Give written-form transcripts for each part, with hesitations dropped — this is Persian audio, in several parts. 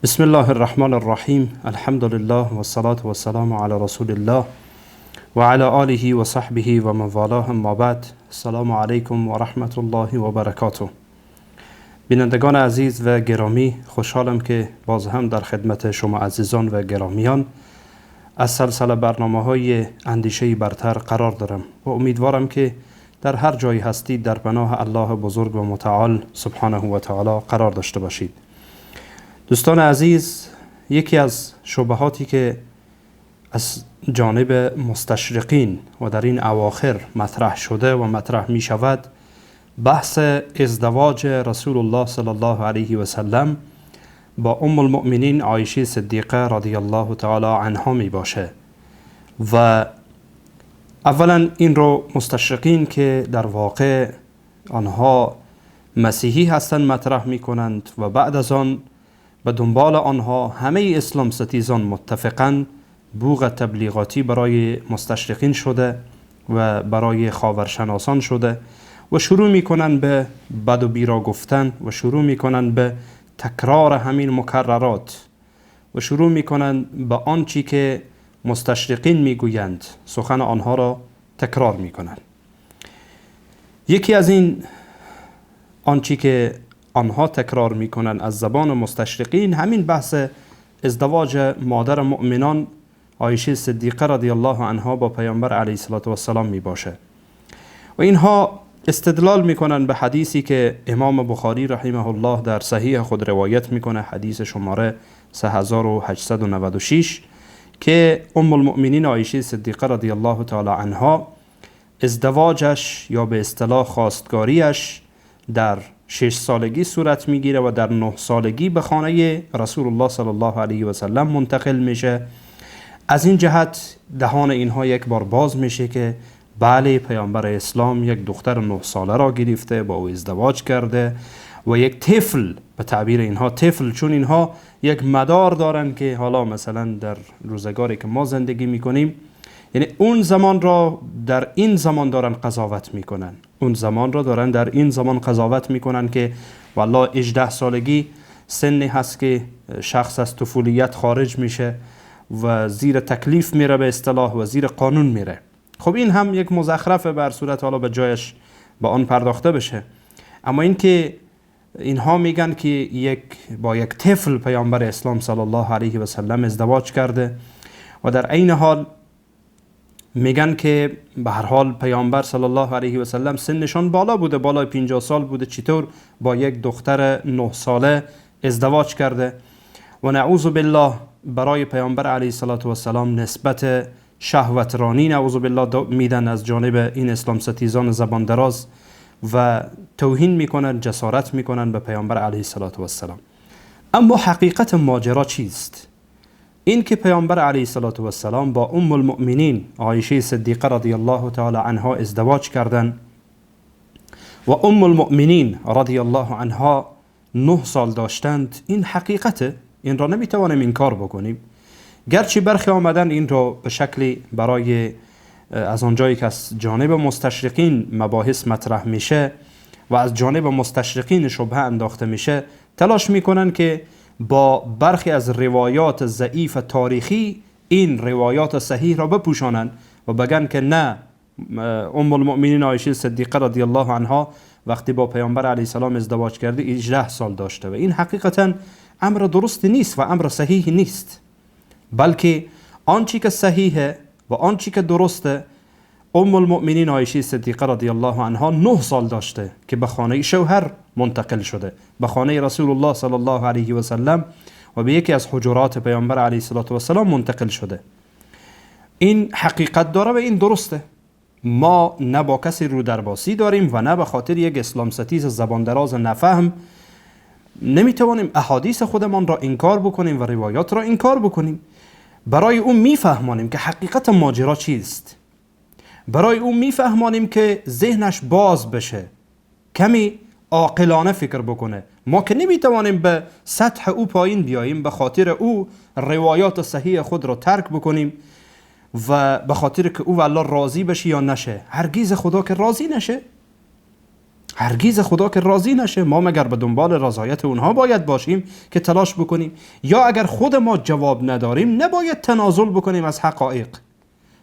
بسم الله الرحمن الرحیم. الحمد لله و الصلاة و السلام علی رسول الله و علی آله و صحبه و من والاه، اما بعد. السلام علیکم و رحمت الله و برکاته. بینندگان عزیز و گرامی، خوشحالم که باز هم در خدمت شما عزیزان و گرامیان از سلسله برنامه‌های اندیشه برتر قرار دارم و امیدوارم که در هر جایی هستید در پناه الله بزرگ و متعال سبحانه و تعالی قرار داشته باشید. دوستان عزیز، یکی از شبهاتی که از جانب مستشرقین و در این اواخر مطرح شده و مطرح می شود، بحث ازدواج رسول الله صلی الله علیه و سلم با ام المؤمنین عایشه صدیقه رضی الله تعالی عنها می باشه. و اولا این رو مستشرقین که در واقع آنها مسیحی هستند مطرح می کنند و بعد از آن به دنبال آنها همه اسلام ستیزان متفقاً بوق تبلیغاتی برای مستشرقین شده و برای خاورشناسان شده و شروع میکنن به بد و بیرا گفتن و شروع میکنن به تکرار همین مکررات و شروع میکنن به آنچی که مستشرقین میگویند سخن آنها را تکرار میکنن. یکی از این آنچی که آنها تکرار میکنن از زبان مستشرقین همین بحث ازدواج مادر مؤمنان عایشه صدیقه رضی الله عنها با پیامبر علیه السلام می باشه و اینها استدلال میکنن به حدیثی که امام بخاری رحمه الله در صحیح خود روایت میکنه، حدیث شماره 3896 که ام المؤمنین عایشه صدیقه رضی الله تعالی عنها ازدواجش یا به اصطلاح خواستگاریش در 6 سالگی صورت میگیره و در 9 سالگی به خانه رسول الله صلی الله علیه و سلم منتقل میشه. از این جهت دهان اینها یک بار باز میشه که بله، پیامبر اسلام یک دختر 9 ساله را گرفته، با او ازدواج کرده و یک طفل، به تعبیر اینها طفل، چون اینها یک مدار دارن که حالا مثلا در روزگاری که ما زندگی میکنیم، یعنی اون زمان را در این زمان دارن قضاوت میکنن، اون زمان را دارن در این زمان قضاوت میکنن که والله 18 سالگی سنی هست که شخص از طفولیت خارج میشه و زیر تکلیف میره، به اصطلاح و زیر قانون میره. خب این هم یک مزخرفه، بر صورت حالا به جایش با آن پرداخته بشه. اما این که اینها میگن که با یک طفل پیامبر اسلام صلی الله علیه و سلم ازدواج کرده و در عین حال میگن که به هر حال پیامبر صلی الله علیه و سلم سنشان بالا بوده، بالای 50 سال بوده، چطور با یک دختر 9 ساله ازدواج کرده؟ و نعوذ بالله برای پیامبر علیه السلام نسبت شهوترانی نعوذ بالله میدن از جانب این اسلام ستیزان زبان دراز و توهین میکنن، جسارت میکنن به پیامبر علیه السلام. اما حقیقت ماجرا چیست؟ این که پیامبر علیه السلام با ام المؤمنین عایشه صدیقه رضی الله تعالی عنها ازدواج کردند و ام المؤمنین رضی الله عنها 9 سال داشتند، این حقیقته، این را نمیتوانیم انکار بکنیم. گرچه برخی آمدن این را به شکلی برای از آنجایی که از جانب مستشرقین مباحث مطرح میشه و از جانب مستشرقین شبهه انداخته میشه، تلاش میکنن که با برخی از روایات ضعیف تاریخی این روایات صحیح را بپوشانند و بگن که نه، ام المؤمنین عایشه صدیقه رضی الله عنها وقتی با پیامبر علیه السلام ازدواج کرده 18 سال داشته و این حقیقتا امر درست نیست و امر صحیح نیست، بلکه آنچی که صحیحه و آنچی که درسته، ام المؤمنین عایشه صدیقه رضی الله عنها 9 سال داشته که به خانه شوهر منتقل شده، به خانه رسول الله صلی الله علیه و سلم و به یکی از حجرات پیامبر علیه السلام منتقل شده. این حقیقت داره و این درسته. ما نه با کسی رو درباسی داریم و نه به خاطر یک اسلام ستیز زبان دراز نفهم نمیتوانیم احادیث خودمان را انکار بکنیم و روایات را انکار بکنیم. برای اون میفهمانیم که حقیقت ماجرا چیست، برای اون میفهمانیم که ذهنش باز بشه، کمی عاقلانه فکر بکنه. ما که نمیتوانیم به سطح او پایین بیاییم، به خاطر او روایات صحیح خود را ترک بکنیم و به خاطر که او والله راضی بشه یا نشه. هرگز خدا که راضی نشه. هرگز خدا که راضی نشه. ما مگر به دنبال رضایت اونها باید باشیم که تلاش بکنیم؟ یا اگر خود ما جواب نداریم نباید تنازل بکنیم از حقایق؟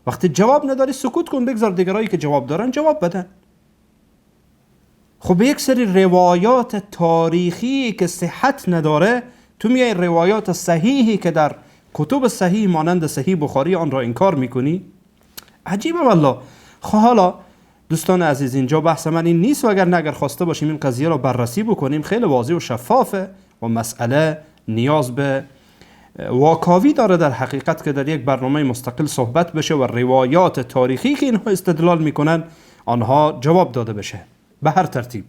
وقتی جواب نداری سکوت کن، بگذار دیگرایی که جواب دارن جواب بدن. خب یک سری روایات تاریخی که صحت نداره تو میای روایات صحیحی که در کتب صحیح مانند صحیح بخاری آن را انکار میکنی؟ عجیبه والله. خب حالا دوستان عزیز، اینجا بحث من این نیست و اگر خواسته باشیم این قضیه را بررسی بکنیم خیلی واضح و شفافه و مسئله نیاز به واکاوی داره در حقیقت که در یک برنامه مستقل صحبت بشه و روایات تاریخی که اینها استدلال میکنن آنها جواب داده بشه به هر ترتیب.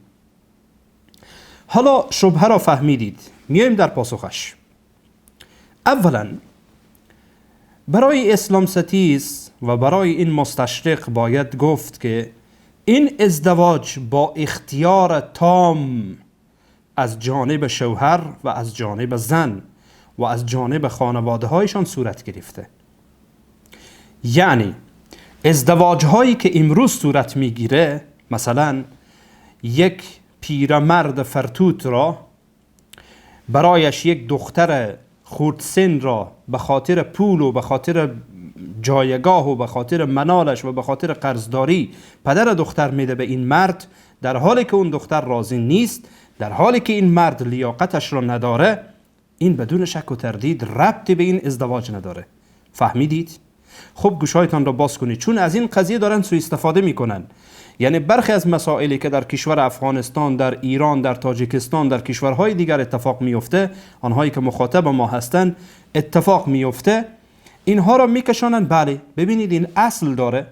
حالا شبهه را فهمیدید، میایم در پاسخش. اولا برای اسلام ستیز و برای این مستشرق باید گفت که این ازدواج با اختیار تام از جانب شوهر و از جانب زن و از جانب خانواده هایشان صورت گرفته. یعنی ازدواج هایی که امروز صورت میگیره، مثلا یک پیرمرد فرتوت را برایش یک دختر خردسن را به خاطر پول و به خاطر جایگاه و به خاطر منالش و به خاطر قرضداری پدر دختر میده به این مرد، در حالی که اون دختر راضی نیست، در حالی که این مرد لیاقتش را نداره، این بدون شک و تردید ربطی به این ازدواج نداره. فهمیدید؟ خب گوشایتان را باز کنید، چون از این قضیه دارن سوء استفاده میکنن. یعنی برخی از مسائلی که در کشور افغانستان، در ایران، در تاجیکستان، در کشورهای دیگر اتفاق میفته، آنهایی که مخاطب ما هستن اتفاق میفته، اینها را میکشانن. بله ببینید این اصل داره.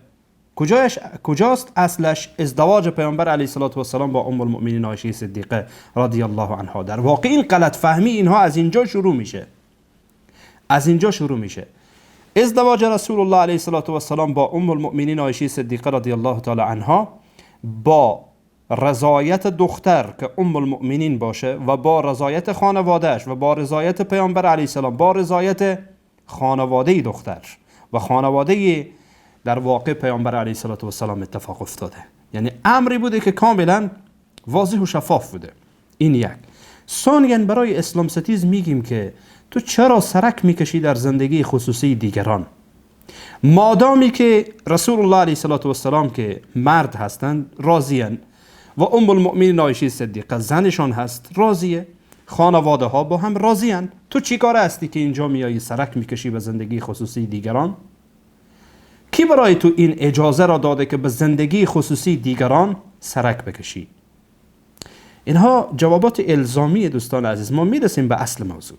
کجاست اصلش؟ ازدواج پیامبر علیه السلام با ام المؤمنین عایشه صدیقه رضی الله عنها. در واقع این غلط فهمی اینها از اینجا شروع میشه. ازدواج رسول الله علیه السلام با ام المؤمنین عایشه صدیقه رضی الله تعالی عنها با رضایت دختر که ام المؤمنین باشه و با رضایت خانوادهش و با رضایت پیامبر علیه السلام، با رضایت خانواده دختر و خانواده در واقع پیامبر علیه السلام اتفاق افتاده. یعنی امری بوده که کاملا واضح و شفاف بوده. این یک. ثانیاً برای اسلام ستیز میگیم که تو چرا سرک میکشی در زندگی خصوصی دیگران؟ مادامی که رسول الله علیه السلام که مرد هستند راضیان و ام المؤمنین عایشه صدیقه زنشان هست راضیه، خانواده ها با هم راضیان، تو چی کار هستی که اینجا میایی سرک میکشی به زندگی خصوصی دیگران؟ کی برای تو این اجازه را داده که به زندگی خصوصی دیگران سرک بکشی؟ اینها جوابات الزامی دوستان عزیز. ما میرسیم به اصل موضوع.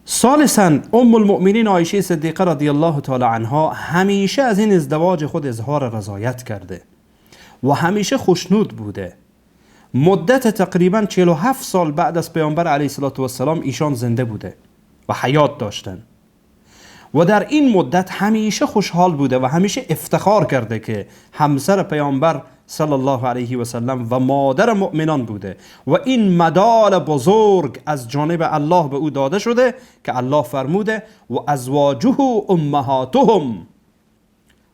ثالثاً ام المؤمنین عایشه صدیقه رضی الله تعالی عنها همیشه از این ازدواج خود اظهار رضایت کرده و همیشه خوشنود بوده. مدت تقریباً 47 سال بعد از پیامبر علیه السلام ایشان زنده بوده و حیات داشتن و در این مدت همیشه خوشحال بوده و همیشه افتخار کرده که همسر پیامبر صلی الله علیه و سلم و مادر مؤمنان بوده و این مدال بزرگ از جانب الله به او داده شده که الله فرموده و ازواجه امهاتهم،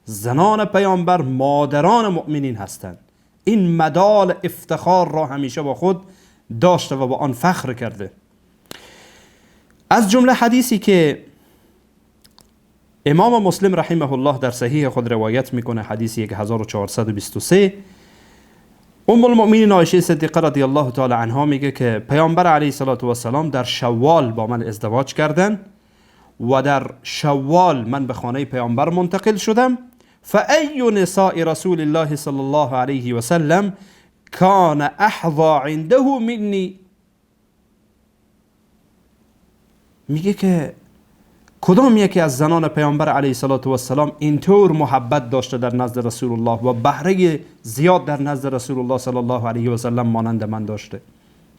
زنان پیامبر مادران مؤمنین هستند. این مدال افتخار را همیشه با خود داشته و با آن فخر کرده. از جمله حدیثی که امام مسلم رحمه الله در صحیح خود روایت میکنه، حدیث 1423، ام المؤمنین عایشه صدیقه رضی الله تعالی عنها میگه که پیامبر علیه السلام در شوال با من ازدواج کردن و در شوال من به خانه پیامبر منتقل شدم. فأی نساء رسول الله صلی الله علیه و سلم کان احظى عنده منی، میگه که کدام یکی از زنان پیامبر علیه السلام اینطور محبت داشته در نزد رسول الله و بهره زیاد در نزد رسول الله صلی الله علیه و سلم مانند من داشته.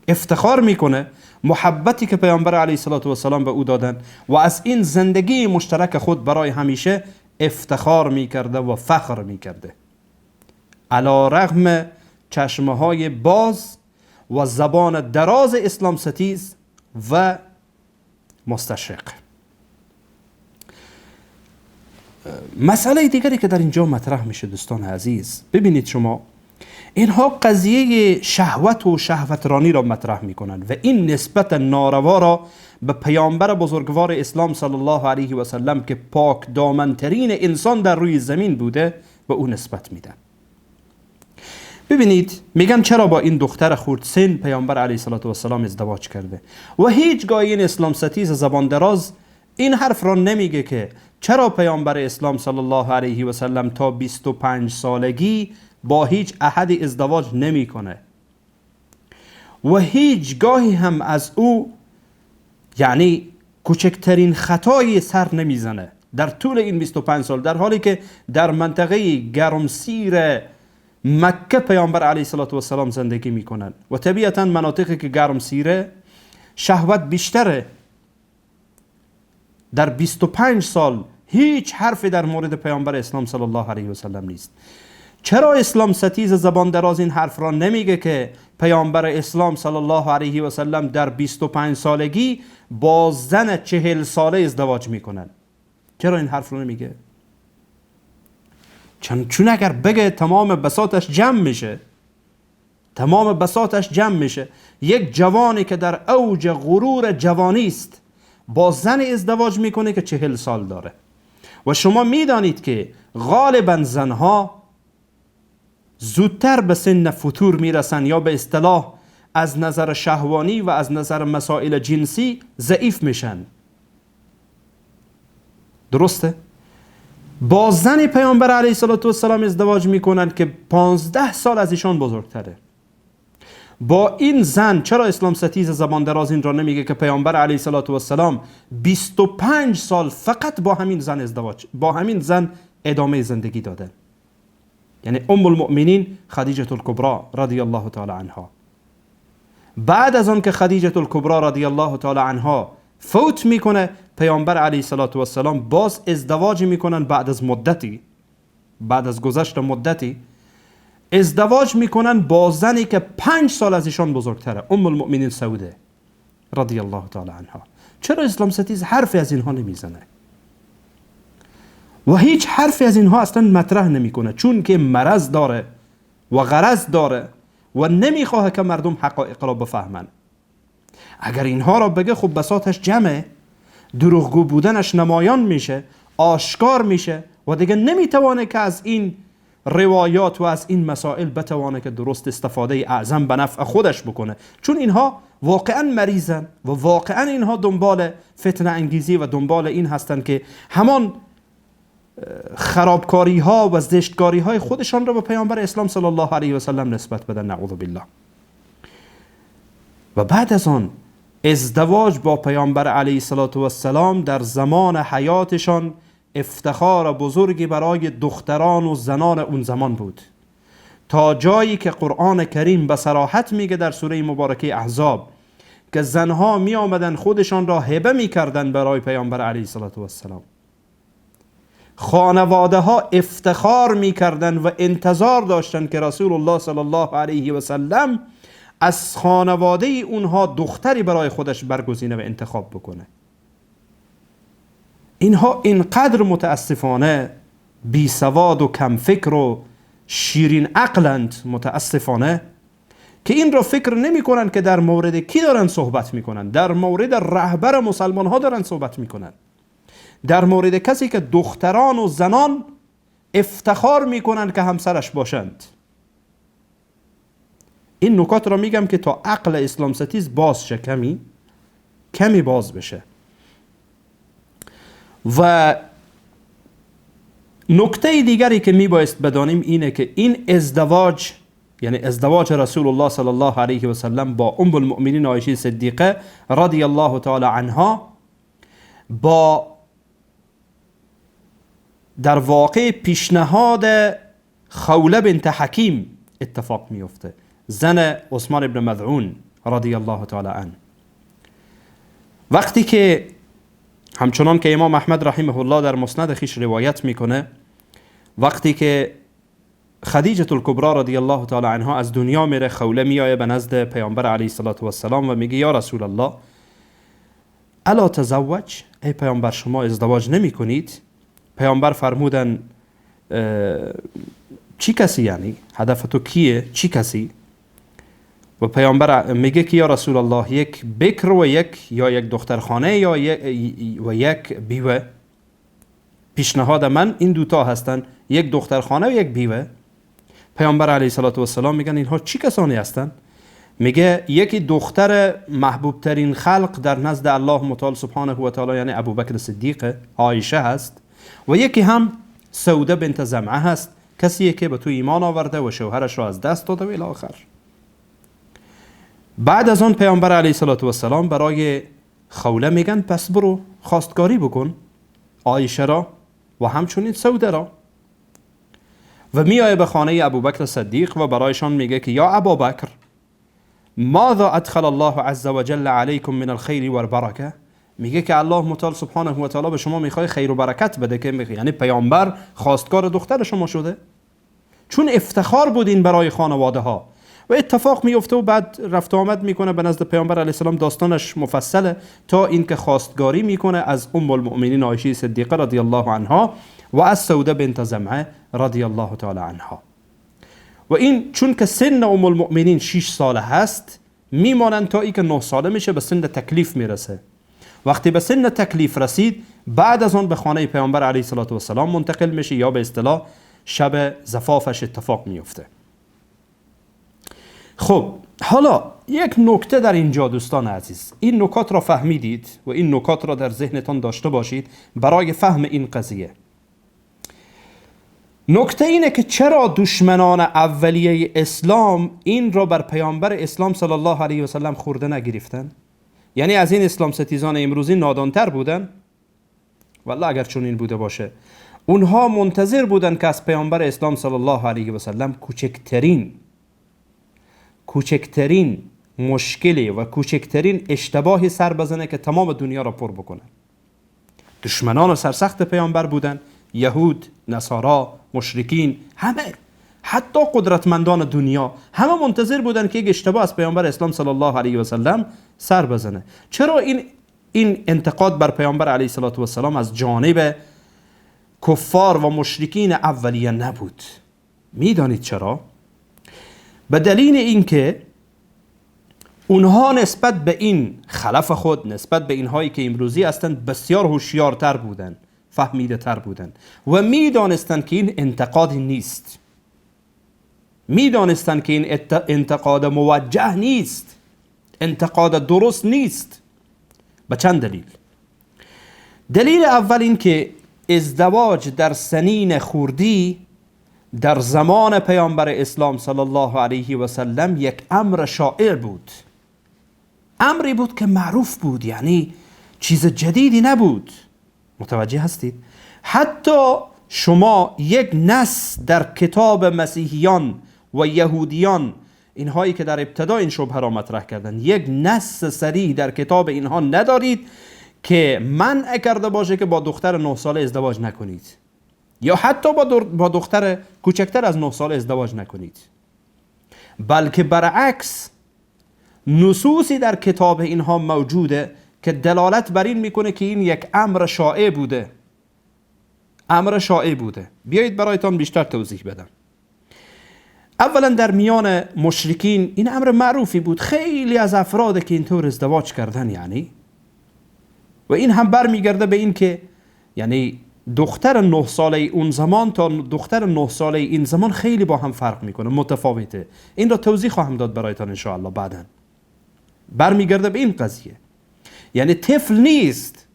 افتخار میکنه محبتی که پیامبر علیه السلام به او دادن و از این زندگی مشترک خود برای همیشه افتخار میکرده و فخر میکرده، علی رغم چشمه های باز و زبان دراز اسلام ستیز و مستشرق. مسئله دیگری که در اینجا مطرح میشه دوستان عزیز، ببینید شما اینها قضیه شهوت و شهوترانی را مطرح میکنند و این نسبت ناروا را به پیامبر بزرگوار اسلام صلی الله علیه و سلم که پاک دامنترین انسان در روی زمین بوده به او نسبت میدن. ببینید میگن چرا با این دختر خردسن پیامبر علیه و سلام ازدواج کرده و هیچگاه این اسلام ستیز زبان دراز این حرف را نمیگه که چرا پیامبر اسلام صلی الله علیه و سلم تا 25 سالگی با هیچ احد ازدواج نمیکنه و هیچگاهی هم از او یعنی کوچکترین خطایی سر نمیزنه در طول این 25 سال، در حالی که در منطقه گرمسیر مکه پیامبر علیه و سلام زندگی میکنن و طبیعتا مناطقی که گرمسیره شهوت بیشتره. در 25 سال هیچ حرفی در مورد پیامبر اسلام صلی الله علیه و سلم نیست. چرا اسلام ستیز زبان دراز این حرف را نمیگه که پیامبر اسلام صلی الله علیه و سلم در 25 سالگی با زن 40 ساله ازدواج میکنن؟ چرا این حرف را نمیگه؟ چون اگر بگه تمام بساطش جمع میشه. یک جوانی که در اوج غرور جوانی است با زن ازدواج میکنه که 40 سال داره و شما میدانید که غالبا زنها زودتر به سن فتور میرسن یا به اصطلاح از نظر شهوانی و از نظر مسائل جنسی ضعیف میشن. درسته؟ با زن پیامبر علیه السلام ازدواج میکنن که 15 سال از ایشان بزرگتره. با این زن چرا اسلام ستیز زبان دراز این را نمیگه که پیامبر علیه السلام 25 سال فقط با همین زن ادامه زندگی دادن؟ یعنی ام المؤمنین خدیجه الکبری رضی الله تعالی عنها، بعد از آن که خدیجه الکبری رضی الله تعالی عنها فوت میکنه پیامبر علیه السلام باز ازدواج میکنن. بعد از گذشت مدتی ازدواج میکنن با زنی که 5 سال از ایشان بزرگتره، ام المؤمنین ساله رضی الله تعالی عنها. چرا اسلام ستیز حرفی از اینها نمیزنه و هیچ حرفی از اینها اصلا مطرح نمیکنه؟ چون که مرض داره و غرض داره و نمیخواه که مردم حقایق را بفهمن. اگر اینها را بگه خب بساطش جمعه، دروغگو بودنش نمایان میشه، آشکار میشه و دیگه نمیتوانه که از این روایات و از این مسائل بتوانه که درست استفاده اعظم به نفع خودش بکنه، چون اینها واقعا مریضن و واقعا اینها دنبال فتنه انگیزی و دنبال این هستن که همان خرابکاری ها و زشتکاری های خودشان را به پیامبر اسلام صلی الله علیه و سلم نسبت بدن، نعوذ بالله. و بعد از آن ازدواج با پیامبر علیه السلام در زمان حیاتشان افتخار بزرگی برای دختران و زنان اون زمان بود، تا جایی که قرآن کریم به صراحت میگه در سوره مبارکه احزاب که زنها می آمدن خودشان را هبه میکردن برای پیامبر علیه السلام. خانواده ها افتخار میکردن و انتظار داشتن که رسول الله صلی الله علیه و سلم از خانواده اونها دختری برای خودش برگزینه و انتخاب بکنه. اینها اینقدر متاسفانه بی سواد و کم فکر و شیرین عقلند متاسفانه که این را فکر نمی کنن که در مورد کی دارن صحبت میکنن. در مورد رهبر مسلمان ها دارن صحبت میکنن، در مورد کسی که دختران و زنان افتخار میکنن که همسرش باشند. این نکات را میگم که تا عقل اسلام ستیز باز شه، کمی باز بشه. و نکته دیگری که میبایست بدانیم اینه که این ازدواج، یعنی ازدواج رسول الله صلی الله علیه و سلم با ام المؤمنین عایشه صدیقه رضی الله تعالی عنها، با در واقع پیشنهاد خوله بنت حکیم اتفاق میفته، زن عثمان ابن مظعون رضی الله تعالی عنه. وقتی که همچنان که امام احمد رحمه الله در مسند خیش روایت میکنه، وقتی که خدیجه الکبری رضی الله تعالی عنها از دنیا میره، خوله میایه به نزد پیامبر علیه السلام و میگه یا رسول الله الا تزوج، ای پیامبر شما ازدواج نمی کنید؟ پیامبر فرمودن چی کسی یعنی؟ هدف تو کیه؟ چی کسی؟ و پیامبر میگه که یا رسول الله یک بکر و یک دخترخانه یا یک بیوه. پیشنهاد من این دوتا هستن، یک دخترخانه و یک بیوه. پیامبر علیه السلام میگن اینها چی کسانی هستن؟ میگه یکی دختر محبوب ترین خلق در نزد الله متعال سبحانه و تعالی یعنی ابوبکر صدیق عایشه هست و یکی هم سوده بنت زمعه هست، کسی که به تو ایمان آورده و شوهرش را از دست داده و الی آخر. بعد از آن پیامبر علیه السلام برای خوله میگن پس برو خواستگاری بکن عایشه را و همچنین سوده را و میایه به خانه ابوبکر صدیق و برایشان میگه که یا ابابکر ماذا ادخل الله عز وجل علیکم من الخیر و البرکه. میگه که الله متعال سبحانه و تعالی به شما میخواد خیر و برکت بده، که یعنی پیامبر خواستگار دختر شما شده، چون افتخار بودین برای خانواده ها. و اتفاق میفته و بعد رفت آمد میکنه به نزد پیامبر علیه السلام، داستانش مفصله تا اینکه خواستگاری میکنه از ام المؤمنین عایشه صدیقه رضی الله عنها و از سوده بنت زمعه رضی الله تعالی عنها. و این چون که سن ام المؤمنین 6 ساله هست میمانند تا اینکه 9 ساله میشه به سن تکلیف میرسه. وقتی به سن تکلیف رسید بعد از آن به خانه پیامبر علیه السلام منتقل میشه یا به اصطلاح شب زفافش اتفاق میفته. خب حالا یک نکته در اینجا دوستان عزیز، این نکات را فهمیدید و این نکات را در ذهنتان داشته باشید برای فهم این قضیه. نکته اینه که چرا دشمنان اولیه اسلام این را بر پیامبر اسلام صلی الله علیه و سلم خورده نگرفتن؟ یعنی از این اسلام ستیزان امروزی نادانتر بودن؟ والله اگر چون این بوده باشه اونها منتظر بودن که از پیامبر اسلام صلی الله علیه و سلم کوچکترین مشکلی و کوچکترین اشتباهی سر بزنه که تمام دنیا را پر بکنه. دشمنان سرسخت پیامبر بودن، یهود، نصارا، مشرکین، همه، حتی قدرتمندان دنیا، همه منتظر بودن که یک اشتباه از پیامبر اسلام صلی الله علیه و سلم سر بزنه. چرا این انتقاد بر پیامبر علیه السلام از جانب کفار و مشرکین اولیه نبود؟ میدانید چرا؟ به دلیل اینکه اونها نسبت به این خلف خود، نسبت به اینهایی که امروزی هستند بسیار هوشیارتر بودند، فهمیده تر بودند و میدانستند که این انتقادی نیست، میدانستند که این انتقاد موجه نیست، انتقاد درست نیست. به چند دلیل. دلیل اول این که ازدواج در سنین خوردی در زمان پیامبر اسلام صلی الله علیه و سلم یک امر شائع بود، امری بود که معروف بود، یعنی چیز جدیدی نبود. متوجه هستید؟ حتی شما یک نص در کتاب مسیحیان و یهودیان، اینهایی که در ابتدا این شبهه را مطرح کردن، یک نص صریح در کتاب اینها ندارید که منع کرده باشه که با دختر 9 ساله ازدواج نکنید یا حتی با دختر کوچکتر از 9 ساله ازدواج نکنید، بلکه برعکس نصوصی در کتاب اینها موجوده که دلالت بر این میکنه که این یک امر شائع بوده، امر شائع بوده. بیایید برایتان بیشتر توضیح بدم. اولا در میان مشرکین این امر معروفی بود، خیلی از افراد که اینطور ازدواج کردن، یعنی و این هم برمیگرده به این که یعنی دختر 9 ساله اون زمان تا دختر 9 ساله این زمان خیلی با هم فرق میکنه، متفاوته. این را توضیح خواهم داد برایتان ان شاء الله بعداً. برمیگرده به این قضیه، یعنی طفل نیست.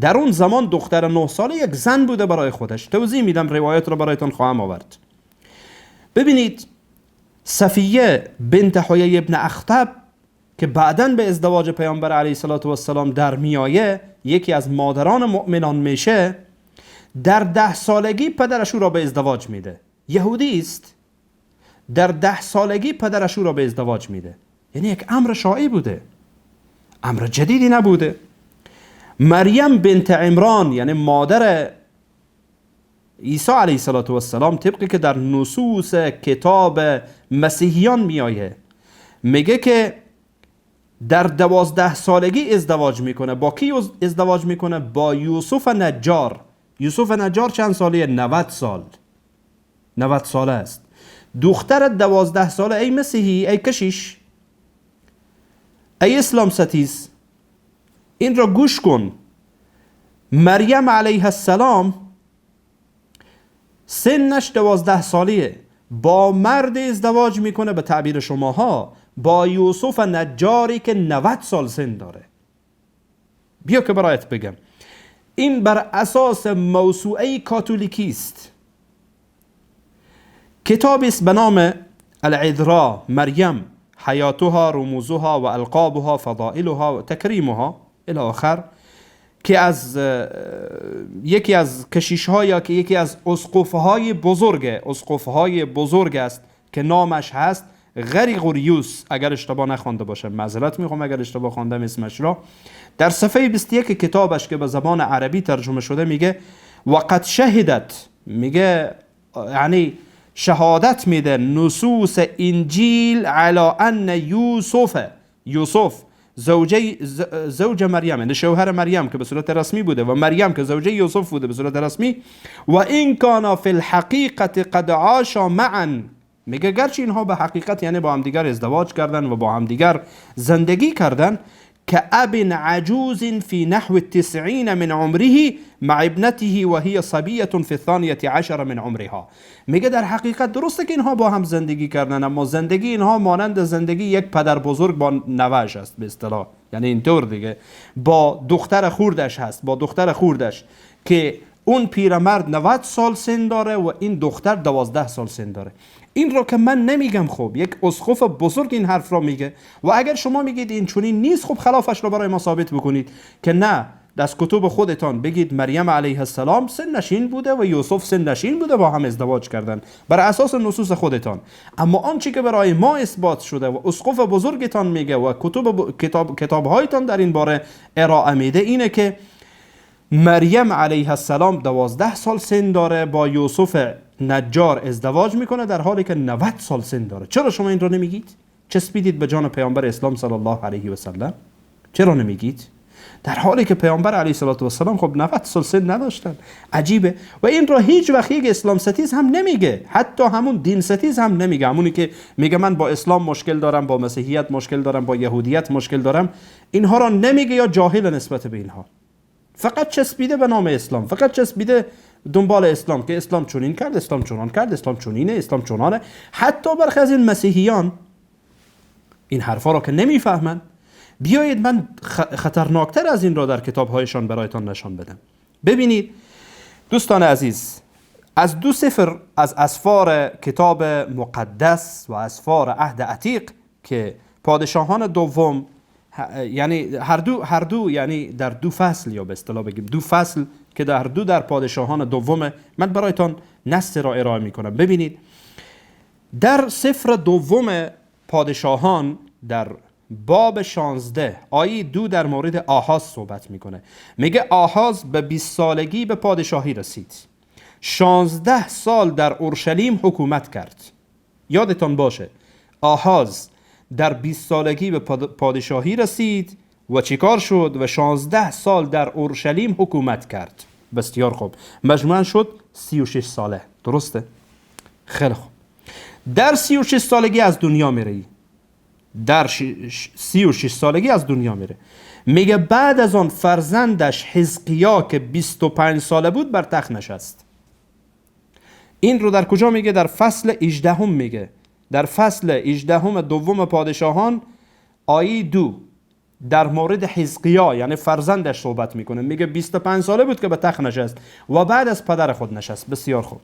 در اون زمان دختر 9 ساله یک زن بوده برای خودش. توضیح میدم، روایت را برایتان خواهم آورد. ببینید صفیه بنت حیی ابن اخطب که بعداً به ازدواج پیامبر علیه السلام در میایه، یکی از مادران مؤمنان میشه، در 10 سالگی پدرش او را به ازدواج میده. یهودی است، در 10 سالگی پدرش او را به ازدواج میده. یعنی یک امر شایع بوده، امر جدیدی نبوده. مریم بنت عمران یعنی مادر عیسی علیه السلام، طبقی که در نصوص کتاب مسیحیان میایه، میگه که در 12 سالگی ازدواج میکنه. با کی ازدواج میکنه؟ با یوسف نجار. یوسف نجار چند ساله؟ 90 سال. 90 ساله است. دختر 12 ساله، ای مسیحی، ای کشیش، ای اسلام ستیز، این را گوش کن. مریم علیه السلام سنش 12 سالیه، با مرد ازدواج میکنه، به تعبیر شماها با یوسف نجاری که 90 سال سن داره. بیا که برایت بگم، این بر اساس موسوعه کاتولیکی است. کتابی است به نام العذراء مریم، حیاتها، رموزها و القابها، فضائلها و تکریمها الی آخر، که از یکی از کشیش‌ها یا که یکی از اسقف‌های بزرگ است که نامش هست غریغوریوس، اگر اشتباه نخوانده باشم معذرت میخوام اگر اشتباه خواندم اسمش را. در صفحه 21 کتابش که به زبان عربی ترجمه شده میگه وقد شهدت، میگه یعنی شهادت میده نصوص انجیل علی ان یوسف زوج مریم، یعنی شوهر مریم که به صورت رسمی بوده و مریم که زوجه یوسف بوده به صورت رسمی، و این کان فی الحقیقت قد عاشا معا، میگه گرچه اینها به حقیقت یعنی با همدیگر ازدواج کردن و با همدیگر زندگی کردن، که اب عجوز فی نحو 90 من عمره مع ابنته و هی صبیه فی 12 من عمرها. میگه در حقیقت درسته که اینها با هم زندگی کردن، اما زندگی اینها مانند زندگی یک پدر بزرگ با نوه‌اش است به اصطلاح، یعنی اینطور دیگه، با دختر خوردش هست، با دختر خوردش که اون پیرمرد 90 سال سن داره و این دختر 12 سال سن داره. این رو که من نمیگم، خب یک اسقف بزرگ این حرف را میگه و اگر شما میگید این چنین نیست، خب خلافش رو برای ما ثابت بکنید که نه، از کتب خودتان بگید مریم علیه السلام سن نشین بوده و یوسف سن نشین بوده، با هم ازدواج کردن بر اساس نصوص خودتان. اما آنچه که برای ما اثبات شده و اسقف بزرگتان میگه و کتابهایتان در این باره ارائه میده اینه که مریم علیه السلام 12 سال سن داره، با یوسف نجار ازدواج میکنه در حالی که 90 سال سن داره. چرا شما این رو نمیگید؟ چسبیدید به جان پیامبر اسلام صلی الله علیه و سلم؟ چرا نمیگید؟ در حالی که پیامبر علیه السلام خب 90 سال سن نداشتن. عجیبه. و این را هیچ وقت یک اسلام ستیز هم نمیگه، حتی همون دین ستیز هم نمیگه، همونی که میگه من با اسلام مشکل دارم، با مسیحیت مشکل دارم، با یهودیت مشکل دارم، اینها را نمیگه یا جاهل نسبت به اینها. فقط چسبیده به نام اسلام، فقط چسبیده دنبال اسلام که اسلام چنین کرد، اسلام چنان کرد، اسلام چنینه، اسلام چنانه. حتی برخی از این مسیحیان این حرفا را که نمیفهمند، بیایید من خطرناکتر از این را در کتابهایشان برایتان نشان بدم. ببینید دوستان عزیز، از 2 سفر از اسفار کتاب مقدس و اسفار عهد عتیق که پادشاهان دوم، یعنی هر دو یعنی در 2 فصل، یا به اصطلاح بگیم 2 فصل که در پادشاهان دوم، من برایتان نص را ارائه میکنم. ببینید در سفر دوم پادشاهان در باب 16 آیه 2 در مورد آحاز صحبت میکنه. میگه آحاز به 20 سالگی به پادشاهی رسید، 16 سال در اورشلیم حکومت کرد. یادتان باشه آحاز در 20 سالگی به پادشاهی رسید و چیکار شد؟ و 16 سال در اورشلیم حکومت کرد. بسیار خوب، مجموعاً شد 36 ساله. درسته؟ خیلی خوب. در 36 سالگی از دنیا میره. در 36 سالگی از دنیا میره. میگه بعد از آن فرزندش حزقیا که 25 ساله بود بر تخت نشست. این رو در کجا میگه؟ در فصل 18 میگه. در فصل 18 دوم پادشاهان آیه 2 در مورد حزقیا یعنی فرزندش صحبت میکنه. میگه 25 ساله بود که به تخت نشست و بعد از پدر خود نشست. بسیار خوب.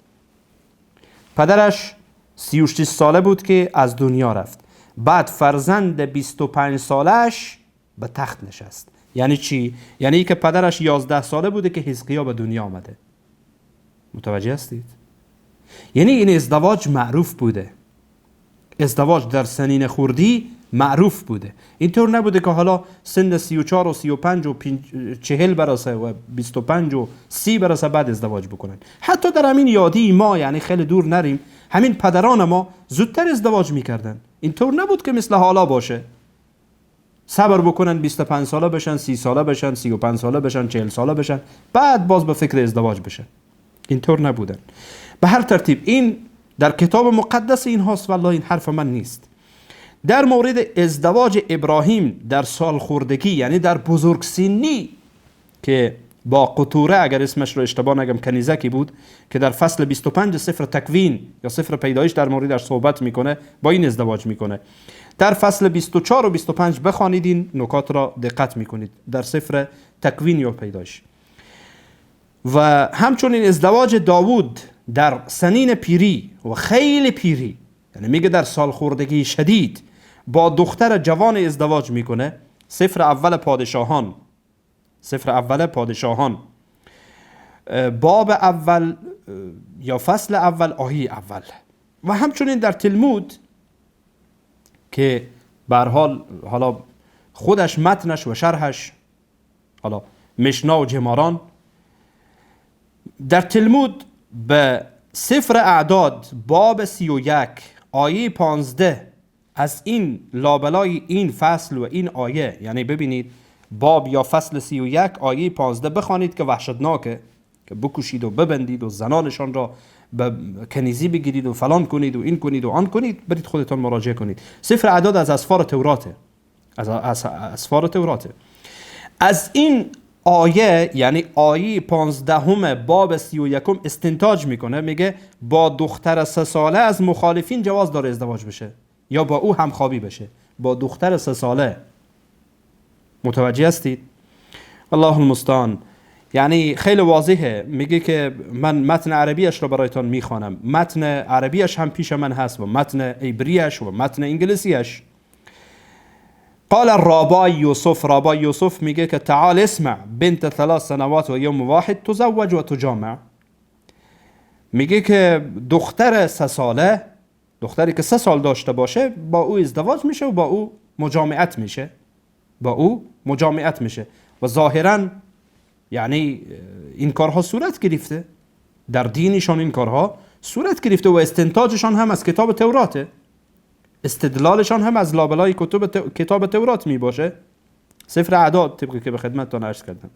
پدرش 36 ساله بود که از دنیا رفت. بعد فرزند 25 سالش به تخت نشست. یعنی چی؟ یعنی که پدرش 11 ساله بوده که حزقیا به دنیا آمده. متوجه هستید؟ یعنی این ازدواج معروف بوده. ازدواج در سنین خردی معروف بوده. اینطور نبوده که حالا سن 34 و 35 و 40 برسه و 25 و 30 برسه بعد ازدواج بکنن. حتی در همین یادی ما، یعنی خیلی دور نریم، همین پدران ما زودتر ازدواج میکردن. اینطور نبود که مثل حالا باشه صبر بکنن 25 ساله بشن، 30 ساله بشن، 35 ساله بشن، 40 ساله بشن، بعد باز به فکر ازدواج بشن. اینطور نبودن. به هر ترتیب این در کتاب مقدس این هاست، والله این حرف من نیست. در مورد ازدواج ابراهیم در سال خوردگی، یعنی در بزرگ سنی، که با قطوره، اگر اسمش رو اشتباه نگم کنیزکی بود، که در فصل 25 سفر تکوین یا سفر پیدایش در موردش صحبت میکنه، با این ازدواج میکنه. در فصل 24 و 25 بخوانید این نکات را دقت میکنید در سفر تکوین یا پیدایش. و همچنین ازدواج داوود در سنین پیری و خیلی پیری، یعنی میگه در سال خوردگی شدید، با دختر جوان ازدواج میکنه. سفر اول پادشاهان، سفر اول پادشاهان باب اول یا فصل اول آیه اول. و همچنین در تلمود که به هر حال حالا خودش متنش و شرحش، حالا مشنا و جماران، در تلمود به سفر اعداد باب 31 آیه 15 از این لابلای این فصل و این آیه، یعنی ببینید باب یا فصل 31 آیه 15 بخوانید که وحشتناکه، که بکشید و ببندید و زنانشان را به کنیزی بگیرید و فلان کنید و این کنید و آن کنید. برید خودتان مراجعه کنید. سفر اعداد از اسفار توراته، از اسفار توراته. از این آیه، یعنی آیه 15 باب 31 استنتاج میکنه، میگه با دختر 3 ساله از مخالفین جواز داره ازدواج بشه یا با او همخوابی بشه. با دختر 3 ساله. متوجه هستید؟ الله المستعان. یعنی خیلی واضحه. میگه که من متن عربیش رو برایتان میخوانم، متن عربیش هم پیش من هست و متن عبریش و متن انگلیسیش. قال رابای یوسف، رابای یوسف میگه که تعال اسمع بنت 3 سنوات و یوم واحد تزوج و تجامع. میگه که دختر 3 ساله، دختری که 3 سال داشته باشه، با او ازدواج میشه و با او مجامعت میشه، با او مجامعت میشه. و ظاهرا یعنی این کارها صورت گرفته در دینشان، این کارها صورت گرفته و استنتاجشان هم از کتاب توراته، استدلالشان هم از لابلای کتاب تورات می باشه. سفر اعداد طبقی که به خدمتتان عرض کردم.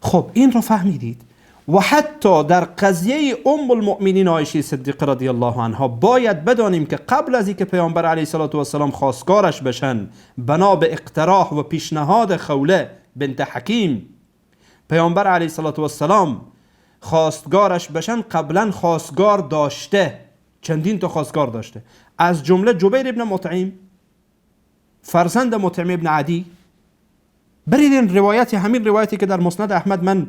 خب این رو فهمیدید. و حتی در قضیه ام المؤمنین عایشه صدیقه رضی الله عنها باید بدانیم که قبل از اینکه پیامبر علیه السلام خواستگارش بشن، بنا به اقتراح و پیشنهاد خوله بنت حکیم، پیامبر علیه السلام خواستگارش بشن، قبلا خواستگار داشته، چندین تا خواستگار داشته، از جمله جبیر ابن مطعم، فرزند مطعم ابن عدی. برید این روایتی، همین روایتی که در مسند احمد من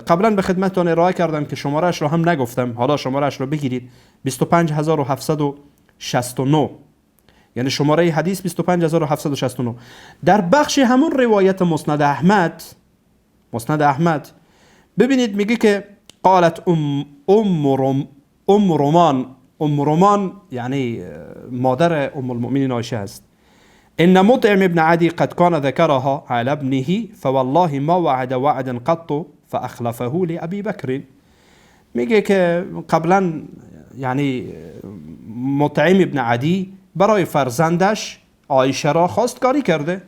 قبلا به خدمتتان ارائه کردم که شماره‌اش رو هم نگفتم، حالا شماره‌اش رو بگیرید، 25769، یعنی شماره حدیث 25769. در بخش همون روایت مسند احمد ببینید میگه که قالت ام رومان یعنی مادر ام المؤمنین عایشه است، ان مطعم ابن عدی قد كان ذكرها على ابنه فوالله ما وعد وعدا قط فاخلفه لابي بكر. میگه که قبلا یعنی مطعم ابن عدی برای فرزندش عایشه را خواستگاری کرده.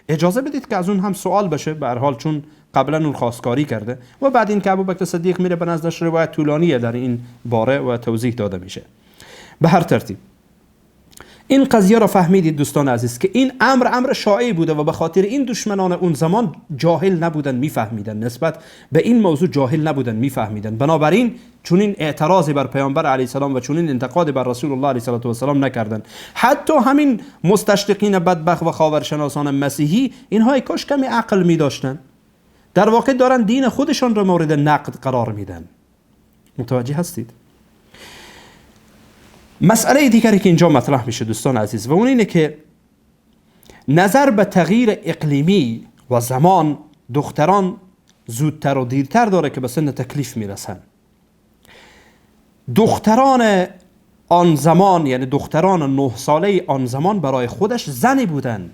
اجازه بدید که از اون هم سوال بشه به هر حال، چون قبلا اون خواستگاری کرده و بعد این که ابوبکر صدیق میره به نزدش، روایت طولانیه در این باره و توضیح داده میشه. به هر ترتیب این قضیه را فهمیدید دوستان عزیز که این امر شایع بوده و به خاطر این دشمنان اون زمان جاهل نبودن میفهمیدن، نسبت به این موضوع جاهل نبودن میفهمیدن. بنابراین چون این اعتراضی بر پیامبر علیه السلام و چون این انتقاد بر رسول الله علیه السلام نکردن. حتی همین مستشرقین بدبخت و خاورشناسان مسیحی، اینها کاش کمی عقل می‌داشتن، در واقع دارن دین خودشان را مورد نقد قرار میدن. متوجه هستید؟ مسئله دیگری که اینجا مطرح میشه دوستان عزیز و اون اینه که نظر به تغییر اقلیمی و زمان، دختران زودتر و دیرتر داره که به سن تکلیف میرسن. دختران آن زمان، یعنی دختران 9 ساله آن زمان برای خودش زنی بودن،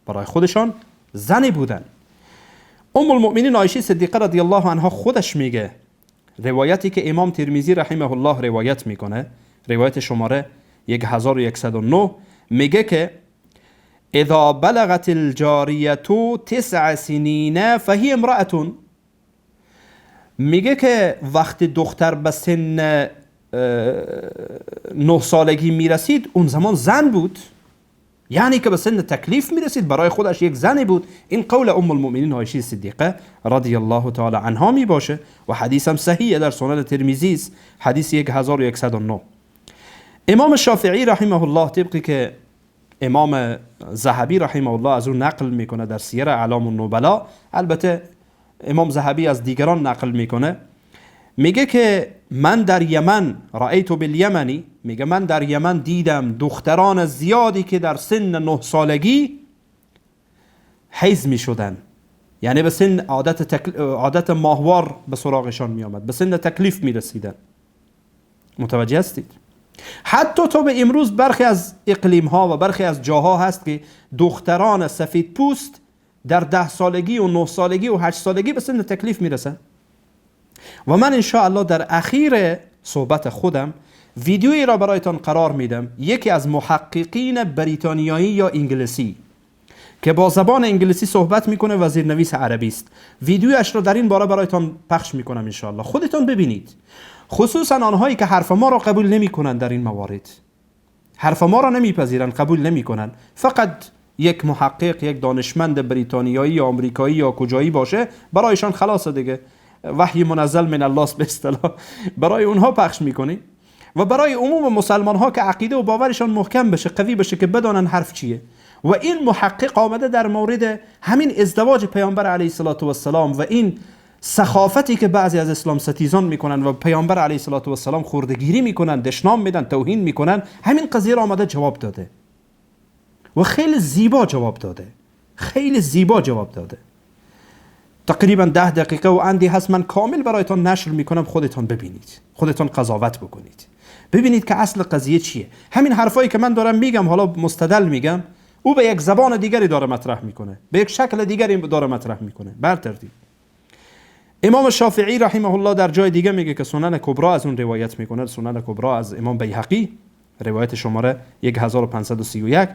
برای خودشان زنی بودن. ام المؤمنین عایشه صدیقه رضی الله عنها خودش میگه، روایتی که امام ترمذی رحمه الله روایت میکنه، روایت شماره 1109، میگه که اذا بلغت الجاریه 9 سنین فهی امرأة. میگه که وقتی دختر به سن 9 سالگی میرسید اون زمان زن بود، یعنی که به سن تکلیف میرسید، برای خودش یک زنی بود. این قول ام المؤمنین عایشه صدیقه رضی الله تعالی عنها می باشه و حدیث هم صحیحه، در سنن ترمذی است، حدیث 1109. امام شافعی رحمه الله طبقی که امام ذهبی رحمه الله از اون نقل میکنه در سیر اعلام النبلا، البته امام ذهبی از دیگران نقل میکنه، میگه که من در یمن رأیت بالیمنی، میگه من در یمن دیدم دختران زیادی که در سن 9 سالگی حیض میشدن، یعنی به سن عادت ماهوار به سراغشان میآمد، به سن تکلیف میرسیدن. متوجه هستید؟ حتی تا به امروز برخی از اقلیم ها و برخی از جاها هست که دختران سفید پوست در 10 سالگی و 9 سالگی و 8 سالگی به سن تکلیف میرسن. و من انشاءالله در اخیر صحبت خودم ویدیویی را برایتان قرار میدم، یکی از محققین بریتانیایی یا انگلیسی که با زبان انگلیسی صحبت میکنه و زیرنویس عربی است، ویدیویش را در این باره برایتان پخش میکنم انشاءالله، خودتان ببینید. خصوصا آنهایی که حرف ما را قبول نمیکنند در این موارد، حرف ما را نمیپذیرند، قبول نمیکنند، فقط یک محقق، یک دانشمند بریتانیایی یا آمریکایی یا کجایی باشه برایشان خلاصه دیگه، وحی منزل من الله به اصطلاح برای اونها پخش میکنی و برای عموم مسلمان ها که عقیده و باورشان محکم بشه، قوی بشه، که بدانن حرف چیه. و این محقق آمده در مورد همین ازدواج پیامبر علیه السلام و این سخافتی که بعضی از اسلام ستیزان میکنن و پیامبر علیه السلام خوردگیری میکنن، دشنام میدن، توهین میکنن، همین قضیه را آمده جواب داده و خیلی زیبا جواب داده، خیلی زیبا جواب داده. تقریبا 10 دقیقه و اندی هست، من کامل برایتان نشر میکنم، خودتان ببینید، خودتان قضاوت بکنید، ببینید که اصل قضیه چیه. همین حرفایی که من دارم میگم، حالا مستدل میگم، او به یک زبان دیگری داره مطرح میکنه، به یک شکل دیگری داره مطرح میکنه. بر ترتیب امام شافعی رحمه الله در جای دیگه میگه که سنن کبری از اون روایت میکنه، سنن کبری از امام بیهقی روایت شماره 1531،